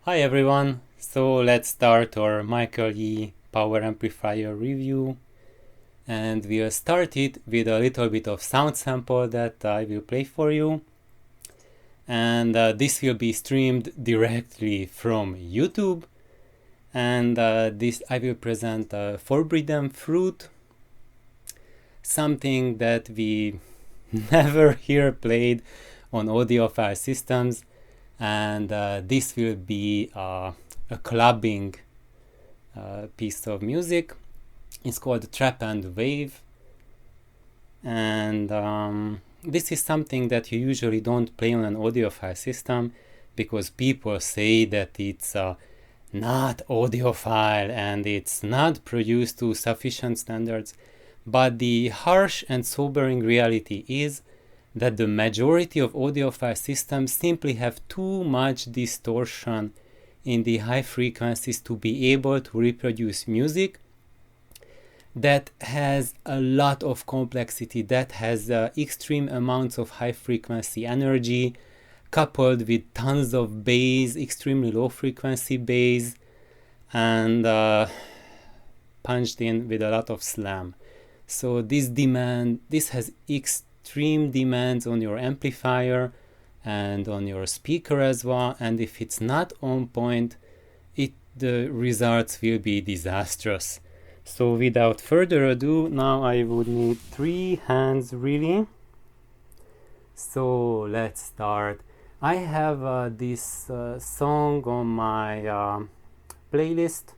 Hi everyone, so let's start our Michael E power amplifier review, and we'll start it with a little bit of sound sample that I will play for you, and this will be streamed directly from YouTube, and this I will present forbidden fruit, something that we never hear played on audiophile systems, and this will be a clubbing piece of music. It's called Trap and Wave, and this is something that you usually don't play on an audiophile system because people say that it's not audiophile and it's not produced to sufficient standards. But the harsh and sobering reality is that the majority of audiophile systems simply have too much distortion in the high frequencies to be able to reproduce music that has a lot of complexity, that has extreme amounts of high frequency energy coupled with tons of bass, extremely low frequency bass, and punched in with a lot of slam. So this has extreme demands on your amplifier and on your speaker as well, and if it's not on point, the results will be disastrous. So without further ado, now I would need 3 hands really. So let's start. I have this song on my playlist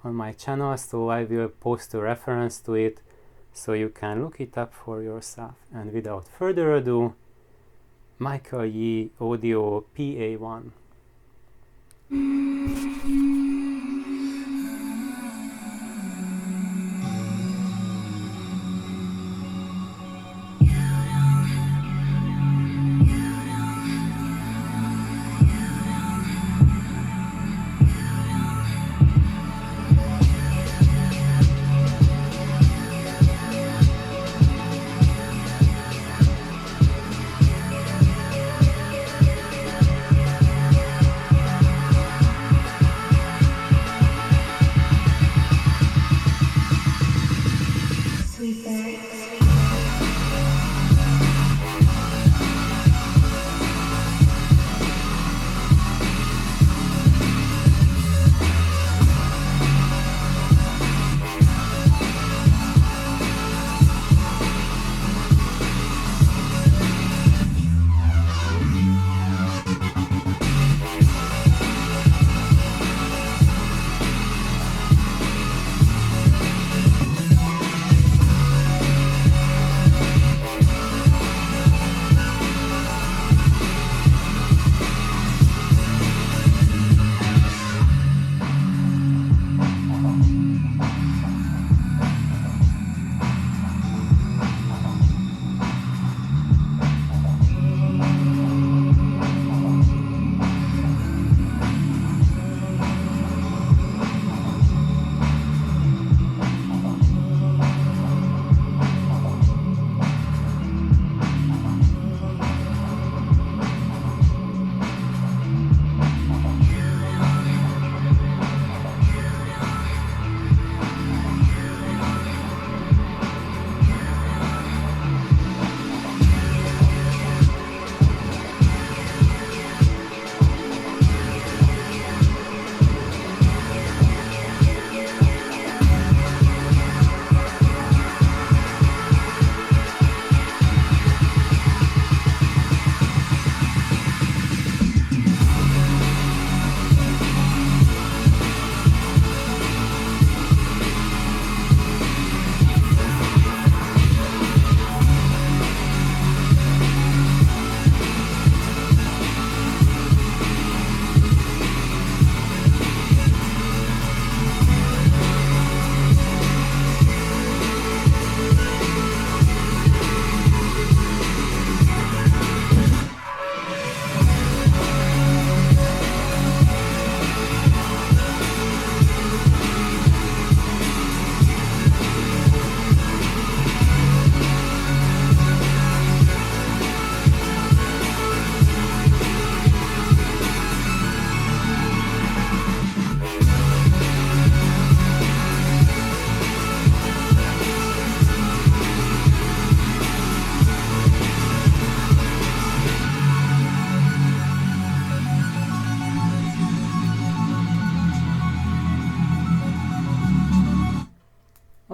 on my channel, so I will post a reference to it so you can look it up for yourself. And without further ado, Michael E Audio PA1.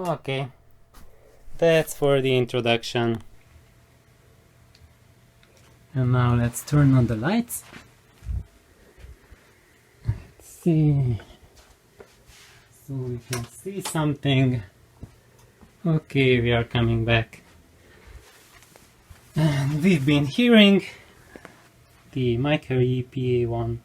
Okay, that's for the introduction. And now let's turn on the lights. Let's see. So we can see something. Okay, we are coming back. And we've been hearing the Micro-E PA1.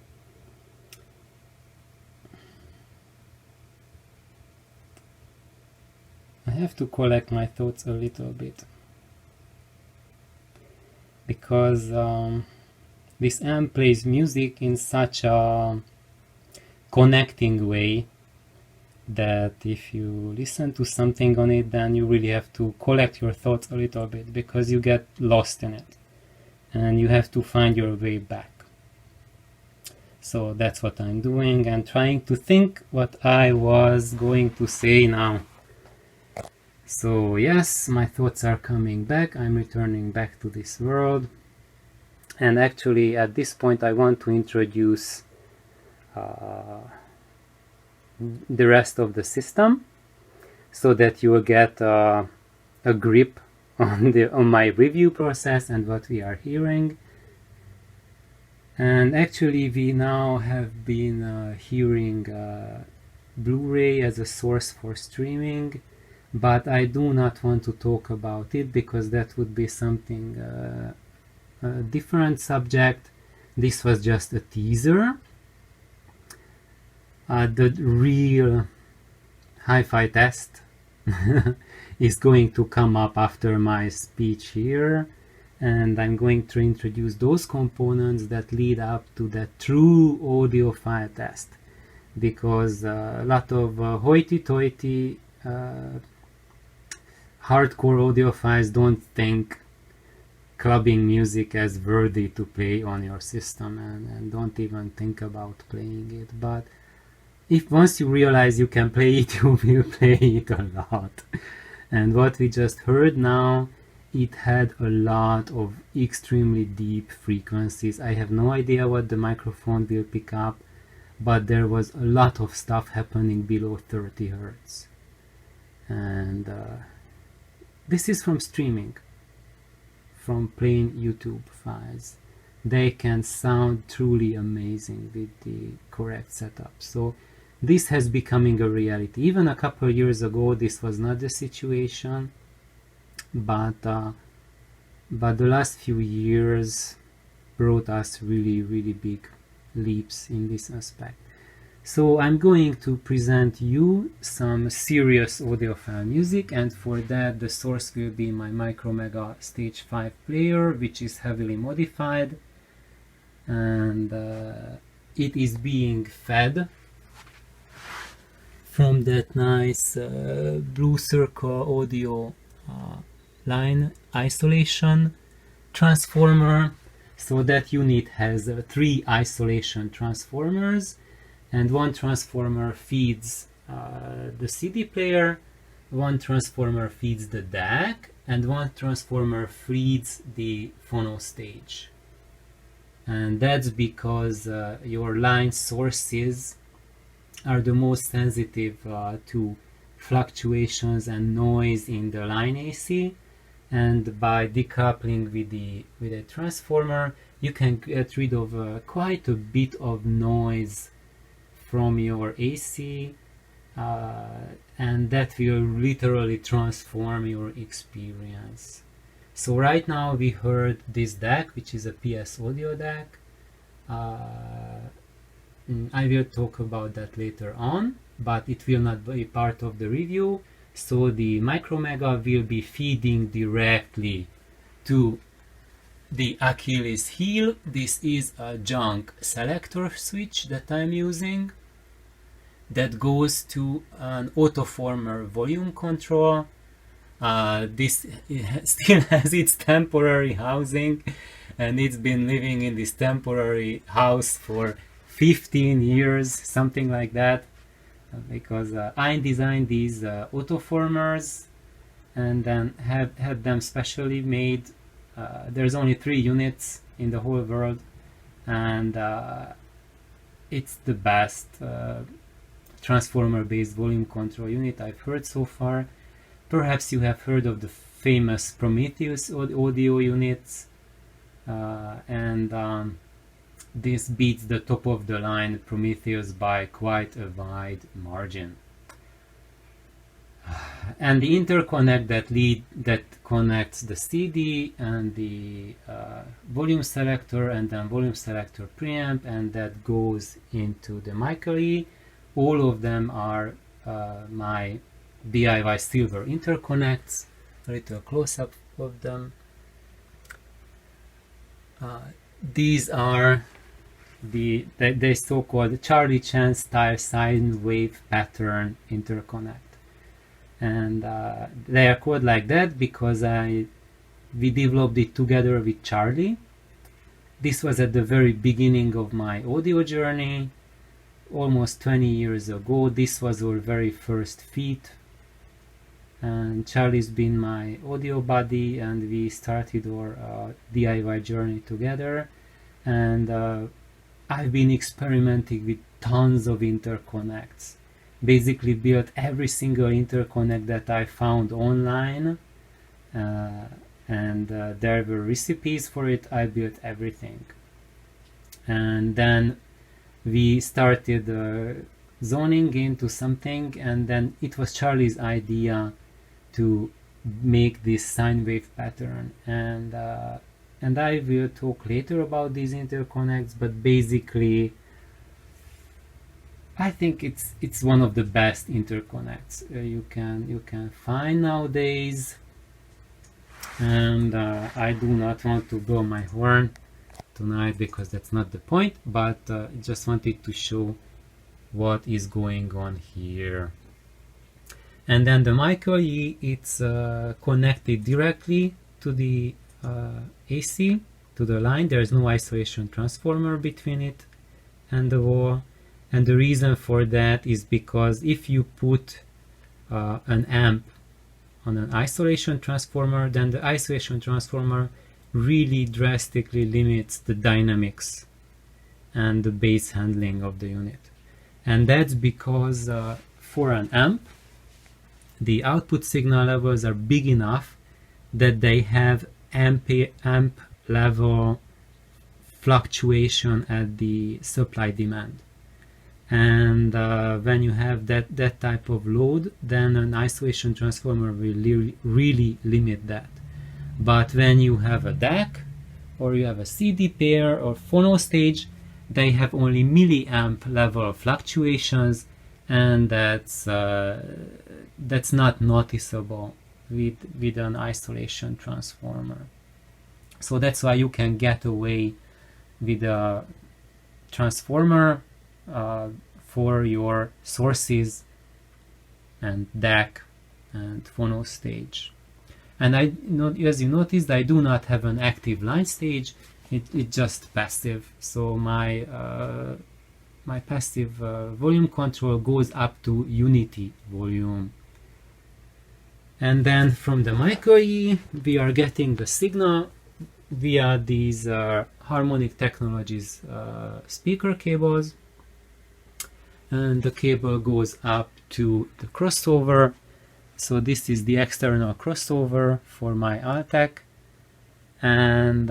I have to collect my thoughts a little bit, because this amp plays music in such a connecting way that if you listen to something on it, then you really have to collect your thoughts a little bit, because you get lost in it and you have to find your way back. So that's what I'm doing, and trying to think what I was going to say now. So yes, my thoughts are coming back. I'm returning back to this world, and actually at this point I want to introduce the rest of the system, so that you will get a grip on my review process and what we are hearing. And actually we now have been hearing BluRay as a source for streaming, but I do not want to talk about it because that would be something a different subject. This was just a teaser. The real hi-fi test is going to come up after my speech here, and I'm going to introduce those components that lead up to the true audiophile test, because a lot of hoity-toity hardcore audiophiles don't think clubbing music as worthy to play on your system, and don't even think about playing it. But if once you realize you can play it, you will play it a lot. And what we just heard now, it had a lot of extremely deep frequencies. I have no idea what the microphone will pick up, but there was a lot of stuff happening below 30 Hertz. And this is from streaming, from playing YouTube files. They can sound truly amazing with the correct setup. So this has becoming a reality. Even a couple of years ago this was not the situation, but the last few years brought us really big leaps in this aspect. So I'm going to present you some serious audiophile music, and for that the source will be my Micromega Stage 5 player, which is heavily modified, and it is being fed from that nice 𝚬𝚎𝚎 audio line isolation transformer. So that unit has 3 isolation transformers, and one transformer feeds the CD player, one transformer feeds the DAC, and one transformer feeds the phono stage. And that's because your line sources are the most sensitive to fluctuations and noise in the line AC, and by decoupling with a transformer you can get rid of quite a bit of noise from your AC, and that will literally transform your experience. So right now we heard this DAC, which is a PS audio DAC. I will talk about that later on, but it will not be part of the review. So the Micromega will be feeding directly to the Achilles heel. This is a junk selector switch that I'm using that goes to an autoformer volume control. This still has its temporary housing, and it's been living in this temporary house for 15 years, something like that, because I designed these autoformers and then had them specially made. There's only 3 units in the whole world, and it's the best transformer based volume control unit I've heard so far. Perhaps you have heard of the famous Prometheus audio units, and this beats the top of the line Prometheus by quite a wide margin. And the interconnect that connects the CD and the volume selector, and then volume selector preamp, and that goes into the micro, all of them are my DIY silver interconnects. A little close-up of them. These are the so-called Charlie Chan style sine wave pattern interconnect, and they are called like that because we developed it together with Charlie. This was at the very beginning of my audio journey, almost 20 years ago. This was our very first feat, and Charlie's been my audio buddy, and we started our DIY journey together. And I've been experimenting with tons of interconnects. Basically built every single interconnect that I found online, and there were recipes for it. I built everything, and then we started zoning into something, and then it was Charlie's idea to make this sine wave pattern, and I will talk later about these interconnects, but basically I think it's one of the best interconnects you can find nowadays. And I do not want to blow my horn tonight because that's not the point, but just wanted to show what is going on here. And then the micro E, it's connected directly to the AC, to the line. There is no isolation transformer between it and the wall. And the reason for that is because if you put an amp on an isolation transformer, then the isolation transformer really drastically limits the dynamics and the bass handling of the unit. And that's because for an amp, the output signal levels are big enough that they have amp level fluctuation at the supply demand. And when you have that type of load, then an isolation transformer will really limit that. But when you have a DAC, or you have a CD pair or phono stage, they have only milliamp level fluctuations, and that's not noticeable with an isolation transformer. So that's why you can get away with a transformer for your sources and DAC and phono stage. And as you noticed, I do not have an active line stage. It's just passive. So my my passive volume control goes up to unity volume. And then from the micro E, we are getting the signal via these Harmonic Technologies speaker cables. And the cable goes up to the crossover. So this is the external crossover for my Altec. And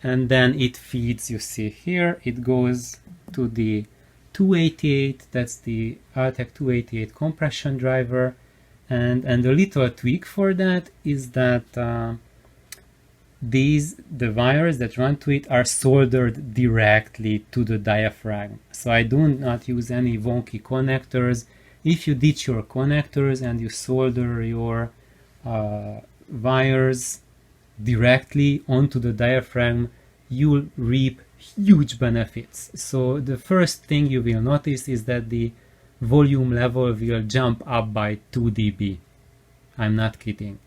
then it feeds, you see here, it goes to the 288, that's the Altec 288 compression driver. And a little tweak for that is that the wires that run to it are soldered directly to the diaphragm. So I do not use any wonky connectors. If you ditch your connectors and you solder your wires directly onto the diaphragm, you'll reap huge benefits. So the first thing you will notice is that the volume level will jump up by 2 dB. I'm not kidding.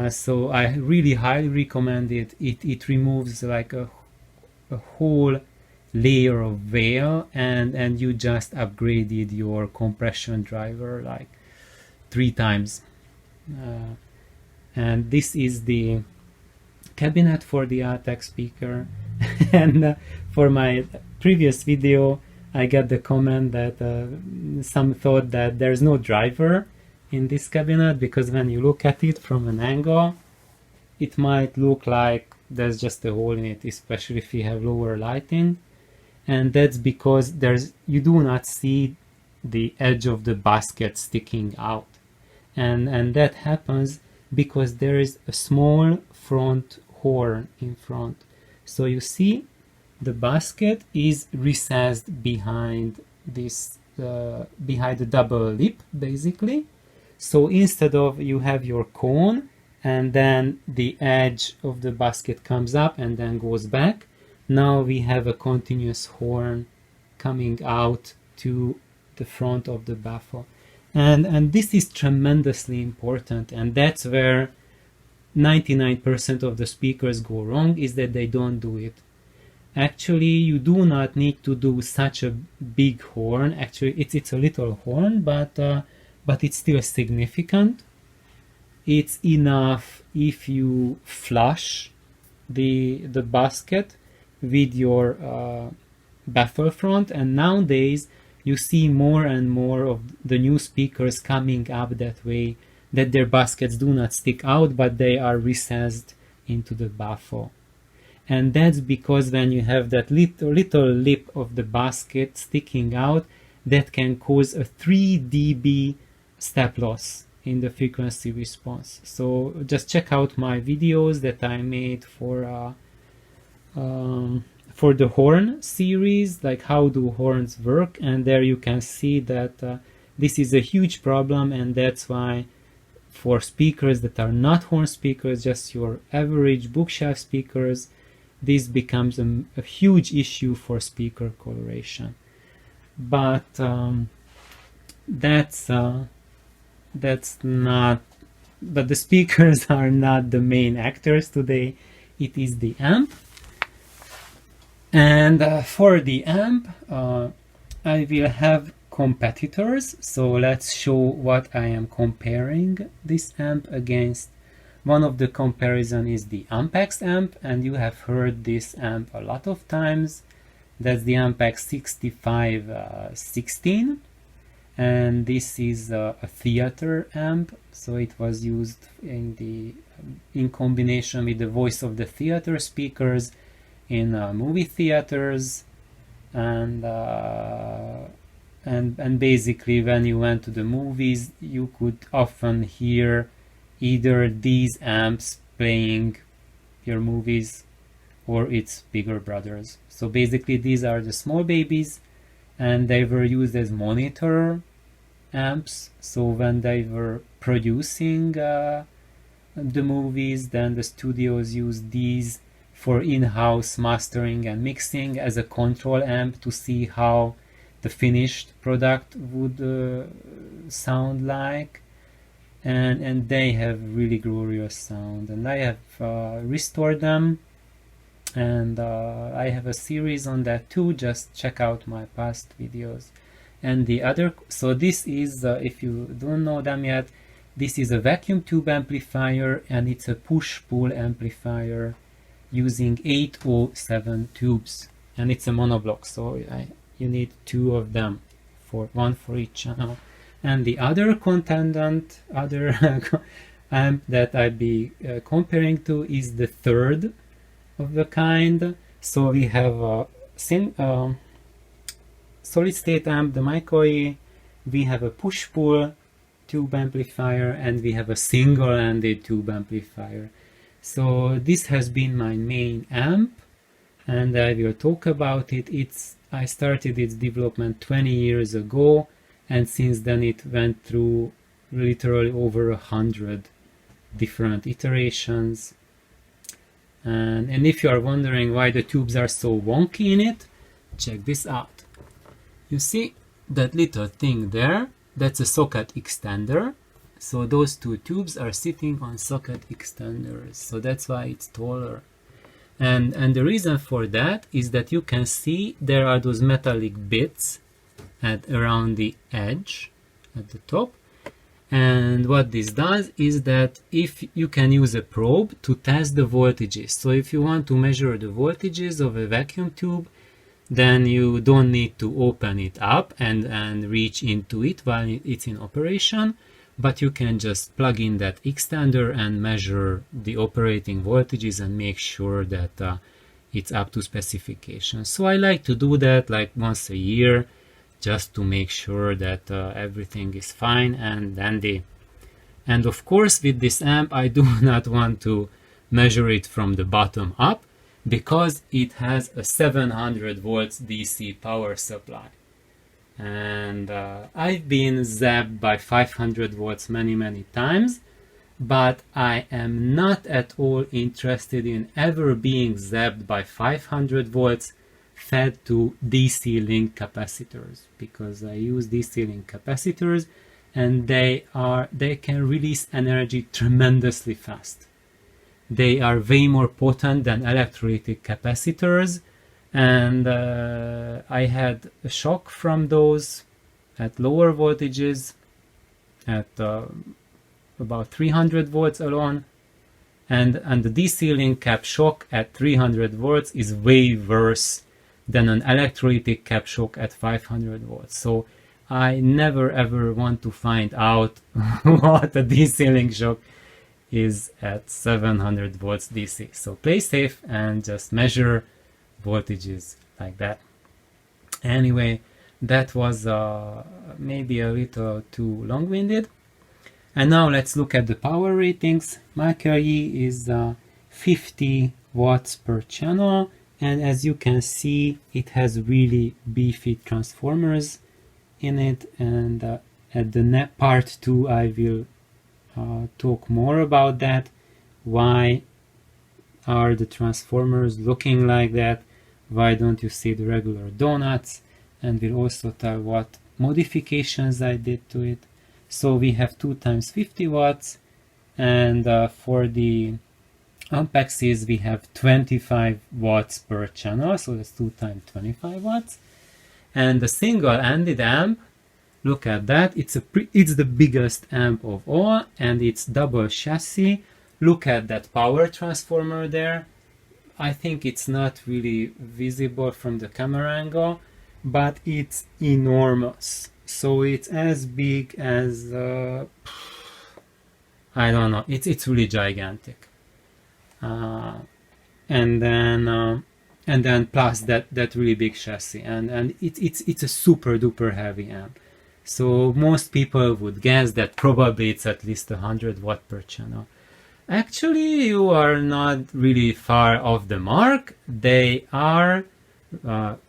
So I really highly recommend it. It removes like a whole layer of veil, and you just upgraded your compression driver like 3 times. And this is the cabinet for the Altec speaker. And for my previous video, I got the comment that some thought that there's no driver in this cabinet, because when you look at it from an angle, it might look like there's just a hole in it, especially if you have lower lighting. And that's because you do not see the edge of the basket sticking out. And that happens because there is a small front horn in front. So you see the basket is recessed behind this, behind the double lip, basically. So instead of you have your cone and then the edge of the basket comes up and then goes back, now we have a continuous horn coming out to the front of the baffle. And this is tremendously important, and that's where 99% of the speakers go wrong, is that they don't do it. Actually, you do not need to do such a big horn. Actually, it's a little horn, but it's still significant. It's enough if you flush the basket with your baffle front, and nowadays you see more and more of the new speakers coming up that way, that their baskets do not stick out, but they are recessed into the baffle. And that's because when you have that little lip of the basket sticking out, that can cause a 3 dB step loss in the frequency response. So just check out my videos that I made for the horn series, like how do horns work, and there you can see that this is a huge problem, and that's why for speakers that are not horn speakers, just your average bookshelf speakers, this becomes a huge issue for speaker coloration. But that's not, but the speakers are not the main actors today. It is the amp. And for the amp, I will have competitors. So let's show what I am comparing this amp against. One of the comparison is the Ampex amp, and you have heard this amp a lot of times. That's the Ampex 6516, and this is a theater amp. So it was used in combination with the voice of the theater speakers in movie theaters, and basically when you went to the movies, you could often hear either these amps playing your movies or its bigger brothers. So basically these are the small babies, and they were used as monitor amps. So when they were producing the movies, then the studios used these for in-house mastering and mixing as a control amp to see how the finished product would sound like. And they have really glorious sound, and I have restored them, and I have a series on that too. Just check out my past videos. And the other, so this is, if you don't know them yet, this is a vacuum tube amplifier, and it's a push-pull amplifier using 807 tubes, and it's a monoblock, so you need two of them, one for each channel. And the other contendant, amp that I'd be comparing to is the third of the kind. So we have a solid state amp, the Micoi, we have a push-pull tube amplifier, and we have a single-ended tube amplifier. So this has been my main amp, and I will talk about it. I started its development 20 years ago, and since then it went through literally over 100 different iterations. And if you are wondering why the tubes are so wonky in it, check this out. You see that little thing there? That's a socket extender. So those two tubes are sitting on socket extenders. So that's why it's taller. And the reason for that is that you can see there are those metallic bits around the edge at the top. And what this does is that if you can use a probe to test the voltages. So if you want to measure the voltages of a vacuum tube, then you don't need to open it up and reach into it while it's in operation. but you can just plug in that extender and measure the operating voltages and make sure that it's up to specification. So I like to do that like once a year, just to make sure that everything is fine and dandy. And of course, with this amp, I do not want to measure it from the bottom up, because it has a 700 volts DC power supply. And I've been zapped by 500 volts many times, but I am not at all interested in ever being zapped by 500 volts fed to DC link capacitors, because I use DC link capacitors and they can release energy tremendously fast. They are way more potent than electrolytic capacitors, and I had a shock from those at lower voltages, at about 300 volts alone, and the DC link cap shock at 300 volts is way worse than an electrolytic cap shock at 500 volts. So I never ever want to find out what a DC link shock is at 700 volts DC. So play safe and just measure voltages like that. Anyway, that was maybe a little too long-winded. And now let's look at the power ratings. My KI is 50 watts per channel, and as you can see, it has really beefy transformers in it, and at the part 2 I will talk more about that. Why are the transformers looking like that? Why don't you see the regular donuts? And we'll also tell what modifications I did to it. So we have 2 times 50 watts, and for the Ampexes we have 25 watts per channel, so that's 2 times 25 watts. And the single-ended amp, look at that, it's the biggest amp of all, and it's double chassis. Look at that power transformer there. I think it's not really visible from the camera angle, but it's enormous. So it's as big as I don't know, it's really gigantic. And then plus that really big chassis, and it's a super duper heavy amp. So most people would guess that probably it's at least 100 watt per channel. Actually, you are not really far off the mark. They are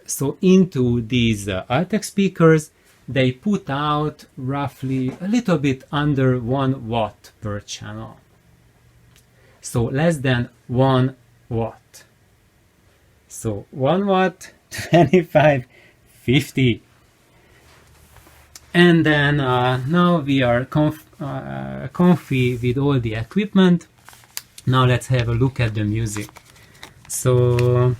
so into these Altec speakers, they put out roughly a little bit under 1 watt per channel. So less than 1 watt. So 1 watt, 25, 50. And then now we are comfy with all the equipment. Now let's have a look at the music. So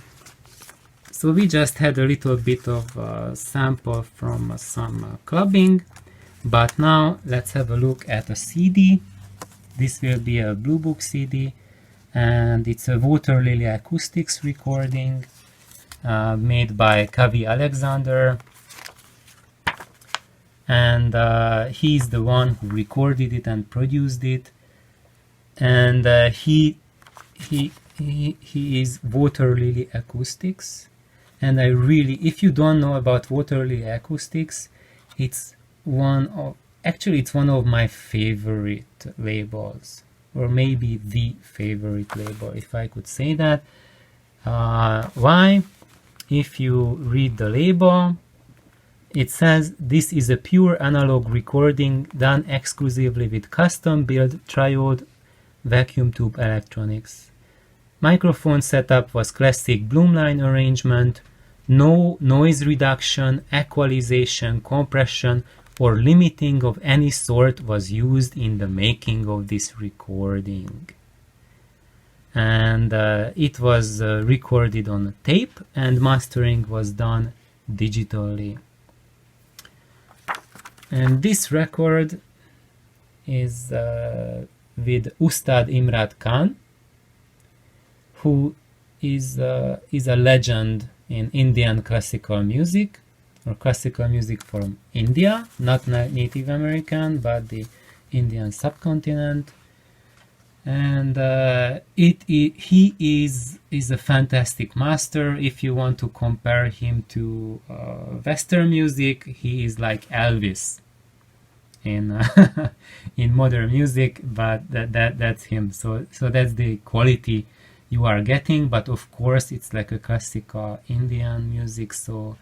we just had a little bit of sample from some clubbing, but now let's have a look at a CD. This will be a Blue Book CD, and it's a Water Lily Acoustics recording made by Kavi Alexander, and he's the one who recorded it and produced it, and he is Water Lily Acoustics. And I really, if you don't know about Water Lily Acoustics, it's one of my favorite labels, or maybe the favorite label, if I could say that. Why? If you read the label, it says this is a pure analog recording done exclusively with custom built triode vacuum tube electronics. Microphone setup was classic Bloomline arrangement. No noise reduction, equalization, compression, or limiting of any sort was used in the making of this recording. And it was recorded on tape, and mastering was done digitally. And this record is with Ustad Imrat Khan, who is a legend in Indian classical music, or classical music from India, not Native American, but the Indian subcontinent. And he is a fantastic master. If you want to compare him to Western music, he is like Elvis in in modern music, but that's him. So that's the quality you are getting. But of course, it's like a classical Indian music. So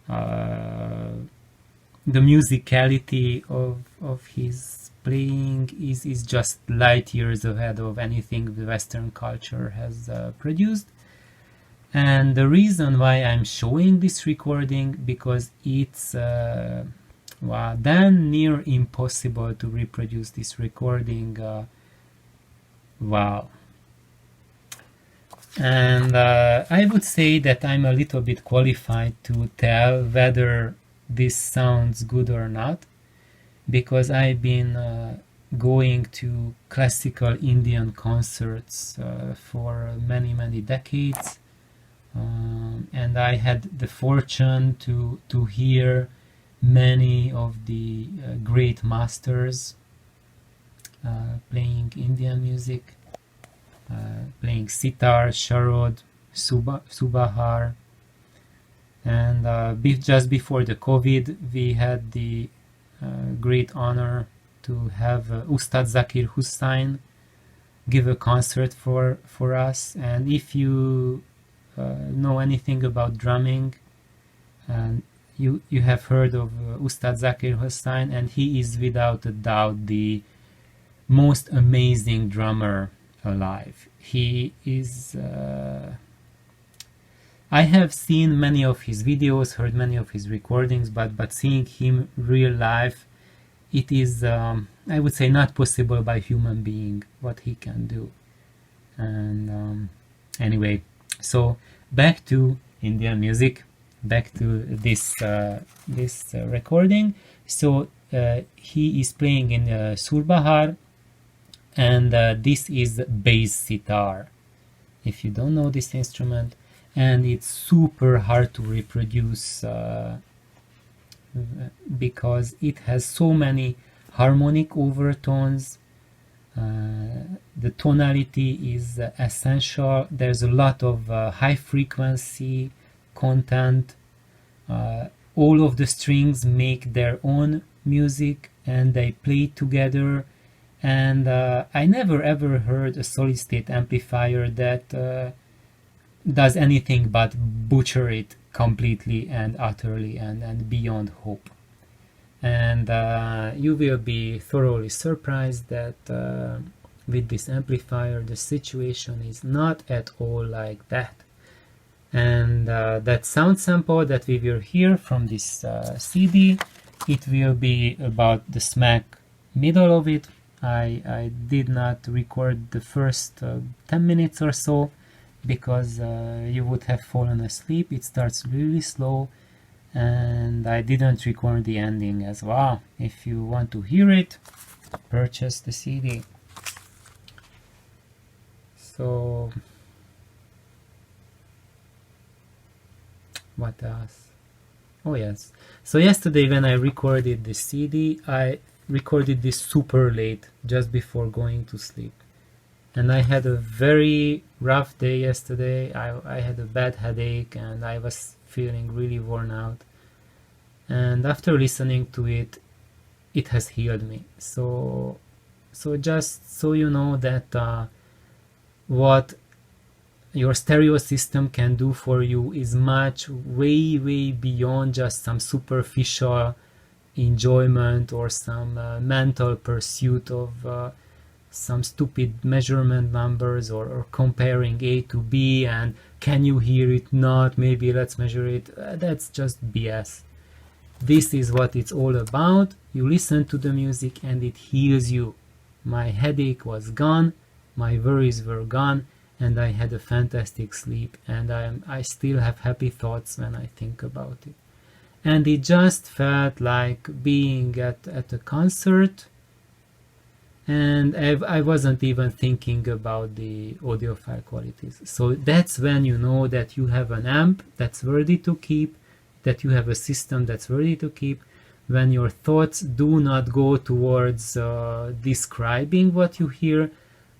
the musicality of his playing is just light years ahead of anything the Western culture has produced. And the reason why I'm showing this recording, because it's damn near impossible to reproduce this recording. Wow. And I would say that I'm a little bit qualified to tell whether this sounds good or not, because I've been going to classical Indian concerts for many decades, and I had the fortune to hear many of the great masters playing Indian music, playing sitar, sharod, subahar. And just before the COVID, we had the great honor to have Ustad 𝙳𝚎𝚌𝚎𝚎 give a concert for us. And if you know anything about drumming, and you have heard of Ustad 𝙳𝚎𝚎𝚎, and he is without a doubt the most amazing drummer alive. He is I have seen many of his videos, heard many of his recordings, but seeing him real life, it is I would say not possible by human being what he can do. And anyway, so back to Indian music, back to this recording. So he is playing in Surbahar, and this is bass sitar, if you don't know this instrument. And it's super hard to reproduce because it has so many harmonic overtones. The tonality is essential. There's a lot of high frequency content. All of the strings make their own music and they play together. And I never ever heard a solid state amplifier that does anything but butcher it completely and utterly and beyond hope. And you will be thoroughly surprised that with this amplifier the situation is not at all like that. And that sound sample that we will hear from this CD, it will be about the smack middle of it. I did not record the first 10 minutes or so, because you would have fallen asleep. It starts really slow, and I didn't record the ending as well. If you want to hear it, purchase the CD. So what else? Oh yes, so yesterday when I recorded the CD, I recorded this super late, just before going to sleep. And I had a very rough day yesterday. I had a bad headache and I was feeling really worn out. And after listening to it, it has healed me. So just so you know that what your stereo system can do for you is much way beyond just some superficial enjoyment or some mental pursuit of some stupid measurement numbers or comparing A to B and can you hear it, not, maybe let's measure it. That's just BS. This is what it's all about. You listen to the music and it heals you. My headache was gone, my worries were gone, and I had a fantastic sleep, and I still have happy thoughts when I think about it. And it just felt like being at a concert, and I wasn't even thinking about the audiophile qualities. So that's when you know that you have an amp that's worthy to keep, that you have a system that's worthy to keep, when your thoughts do not go towards describing what you hear,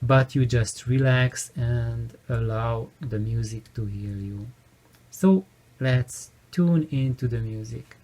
but you just relax and allow the music to heal you. So let's tune into the music.